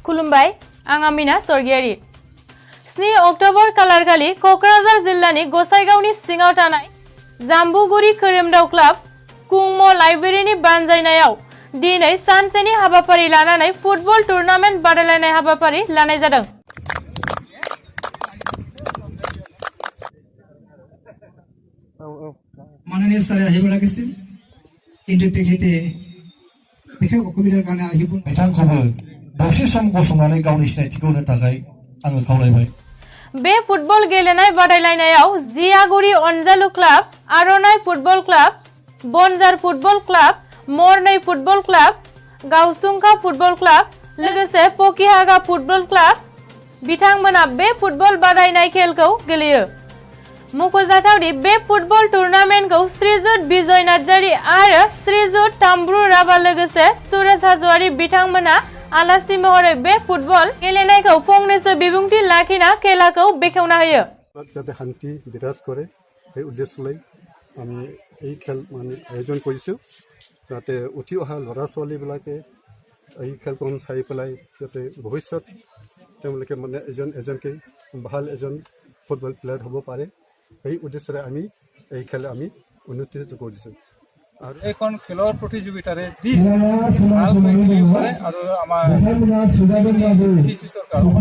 खुलुमबाय आं आमिना सरगियारि 7 अक्ट'बर खालारखालि क'क्राझार जिल्लानि गसाइगावनि सिङाव थानाय जाम्बुगुरि खोरोमदाव क्लाब कुंम लाइब्रेरिनि बानजायनायाव दिनै सानसेनि हाबाफारि लानानै फुटबल टुर्नामेन्ट बादायलायनाय हाबाफारि लानाय जादों। माननीय सारे আহিবলৈ কৈছিল কিন্তু তেখেতে বিশেষ অসুবিধাৰ কাৰণে আহিব बिथांखौबो दसे सम गसंनानै गावनि सिनायथिखौ होनो थाखाय आङो खावलायबाय। बे फुटबल गेलेनाय बादायलायनायाव जियागुरि अनजालु क्लाब, आर'नाइ फुटबल क्लाब, बनजार फुटबल क्लाब, मरनै फुटबल क्लाब, गावसुंखा फुटबल क्लाब, लोगोसे फकिहागा फुटबल क्लाब बिथांमोना बे फुटबल बादायनाय खेलखौ गेलेयो। मख'जाथावदि बे फुटबल टुर्नामेन्टखौ श्रीजुत बिजय नार्जारि आरो श्रीजुत ताम्ब्रु राभा लोगोसे सुरेश हाज'वारि बिथांमोना आलासि महरै बे फुटबल गेलेनायखौ फंनैसो बिबुंथि लाखिना खेलाखौ बेखेवना होयो। যাতে শান্তি বিৰাজ কৰে সেই উদ্দেশ্য লৈ আমি এই খেল আয়োজন কৰিছোঁ যাতে উঠি অহা ল'ৰা ছোৱালীবিলাকে এই খেলখন চাই পেলাই যাতে ভৱিষ্যত তেওঁলোকে এজনকৈ ভাল ফুটবল প্লেয়াৰ হ'ব পাৰে এই উদ্দেশ্যৰে আমি এই খেল আমি অনুষ্ঠিত কৰিছোঁ। আৰু এইখন খেলৰ প্ৰতিযোগিতাৰে দি ভালকৈ খেলিব পাৰে আৰু আমাৰ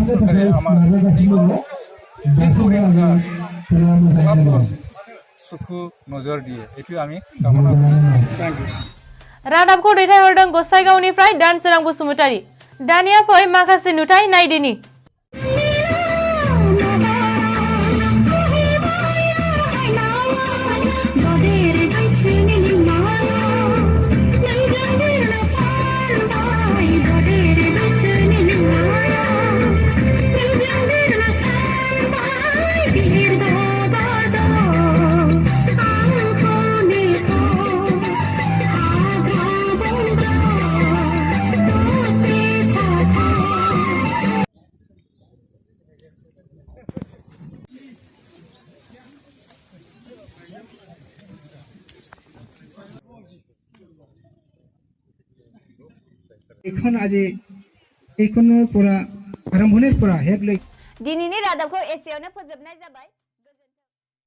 চৰকাৰে আমাৰ চকু নজৰ দিয়ে এইটো আমি কামনা কৰিছোঁ। रादाबखौ दैथायहरदों गसाइगावनिफ्राय दानसोरां बसुमतारि। दानिया फै माखासे नुथाय नायदिनि। এখন আজি এইখনৰ পৰা আৰম্ভণিৰ পৰা হেক লৈ दिनैनि रादाबखौ एसेयावनो फोजोबनाय जाबाय।